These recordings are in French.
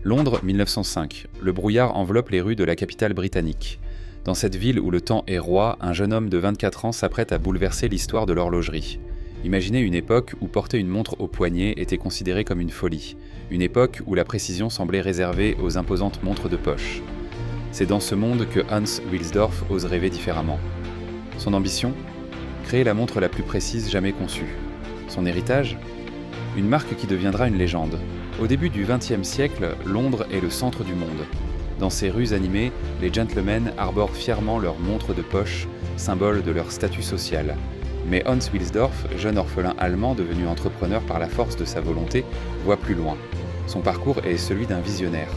Londres, 1905. Le brouillard enveloppe les rues de la capitale britannique. Dans cette ville où le temps est roi, un jeune homme de 24 ans s'apprête à bouleverser l'histoire de l'horlogerie. Imaginez une époque où porter une montre au poignet était considéré comme une folie. Une époque où la précision semblait réservée aux imposantes montres de poche. C'est dans ce monde que Hans Wilsdorf ose rêver différemment. Son ambition ? Créer la montre la plus précise jamais conçue. Son héritage ? Une marque qui deviendra une légende. Au début du XXe siècle, Londres est le centre du monde. Dans ses rues animées, les gentlemen arborent fièrement leurs montres de poche, symbole de leur statut social. Mais Hans Wilsdorf, jeune orphelin allemand devenu entrepreneur par la force de sa volonté, voit plus loin. Son parcours est celui d'un visionnaire.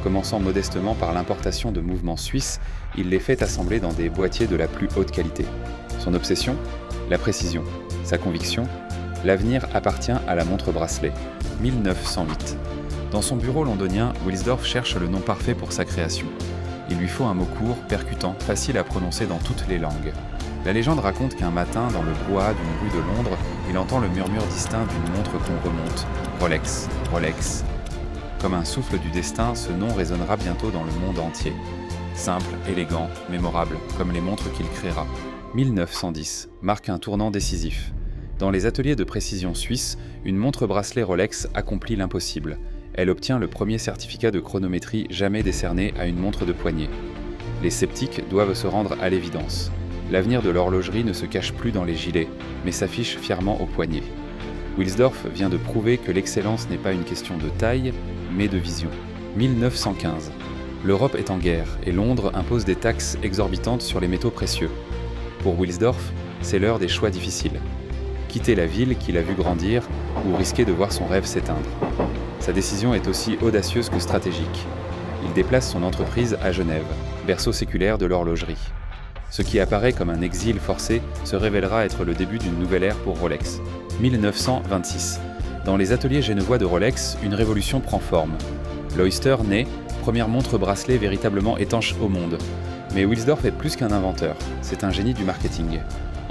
Commençant modestement par l'importation de mouvements suisses, il les fait assembler dans des boîtiers de la plus haute qualité. Son obsession ? La précision. Sa conviction ? L'avenir appartient à la montre-bracelet. 1908. Dans son bureau londonien, Wilsdorf cherche le nom parfait pour sa création. Il lui faut un mot court, percutant, facile à prononcer dans toutes les langues. La légende raconte qu'un matin, dans le brouhaha d'une rue de Londres, il entend le murmure distinct d'une montre qu'on remonte. Rolex, Rolex. Comme un souffle du destin, ce nom résonnera bientôt dans le monde entier. Simple, élégant, mémorable, comme les montres qu'il créera. 1910 marque un tournant décisif. Dans les ateliers de précision suisses, une montre-bracelet Rolex accomplit l'impossible. Elle obtient le premier certificat de chronométrie jamais décerné à une montre de poignet. Les sceptiques doivent se rendre à l'évidence. L'avenir de l'horlogerie ne se cache plus dans les gilets, mais s'affiche fièrement au poignet. Wilsdorf vient de prouver que l'excellence n'est pas une question de taille, mais de vision. 1915. L'Europe est en guerre et Londres impose des taxes exorbitantes sur les métaux précieux. Pour Wilsdorf, c'est l'heure des choix difficiles. Quitter la ville qu'il a vu grandir ou risquer de voir son rêve s'éteindre. Sa décision est aussi audacieuse que stratégique. Il déplace son entreprise à Genève, berceau séculaire de l'horlogerie. Ce qui apparaît comme un exil forcé se révélera être le début d'une nouvelle ère pour Rolex. 1926. Dans les ateliers genevois de Rolex, une révolution prend forme. L'Oyster naît, première montre bracelet véritablement étanche au monde. Mais Wilsdorf est plus qu'un inventeur, c'est un génie du marketing.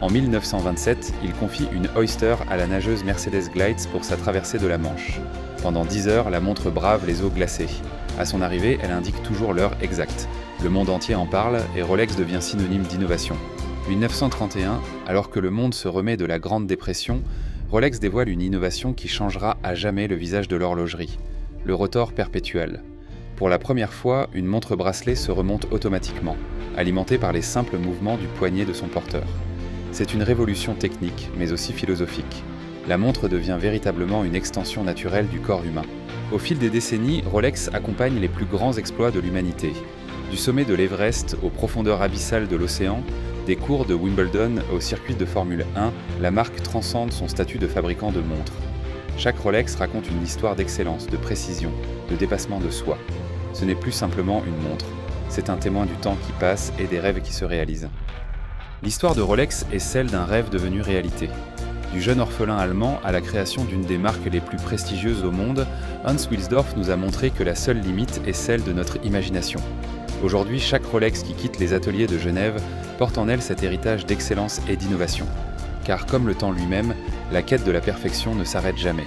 En 1927, il confie une Oyster à la nageuse Mercedes Gleitz pour sa traversée de la Manche. Pendant 10 heures, la montre brave les eaux glacées. À son arrivée, elle indique toujours l'heure exacte. Le monde entier en parle et Rolex devient synonyme d'innovation. 1931, alors que le monde se remet de la Grande Dépression, Rolex dévoile une innovation qui changera à jamais le visage de l'horlogerie, le rotor perpétuel. Pour la première fois, une montre bracelet se remonte automatiquement, alimentée par les simples mouvements du poignet de son porteur. C'est une révolution technique, mais aussi philosophique. La montre devient véritablement une extension naturelle du corps humain. Au fil des décennies, Rolex accompagne les plus grands exploits de l'humanité. Du sommet de l'Everest aux profondeurs abyssales de l'océan, des cours de Wimbledon au circuit de Formule 1, la marque transcende son statut de fabricant de montres. Chaque Rolex raconte une histoire d'excellence, de précision, de dépassement de soi. Ce n'est plus simplement une montre, c'est un témoin du temps qui passe et des rêves qui se réalisent. L'histoire de Rolex est celle d'un rêve devenu réalité. Du jeune orphelin allemand à la création d'une des marques les plus prestigieuses au monde, Hans Wilsdorf nous a montré que la seule limite est celle de notre imagination. Aujourd'hui, chaque Rolex qui quitte les ateliers de Genève porte en elle cet héritage d'excellence et d'innovation. Car comme le temps lui-même, la quête de la perfection ne s'arrête jamais.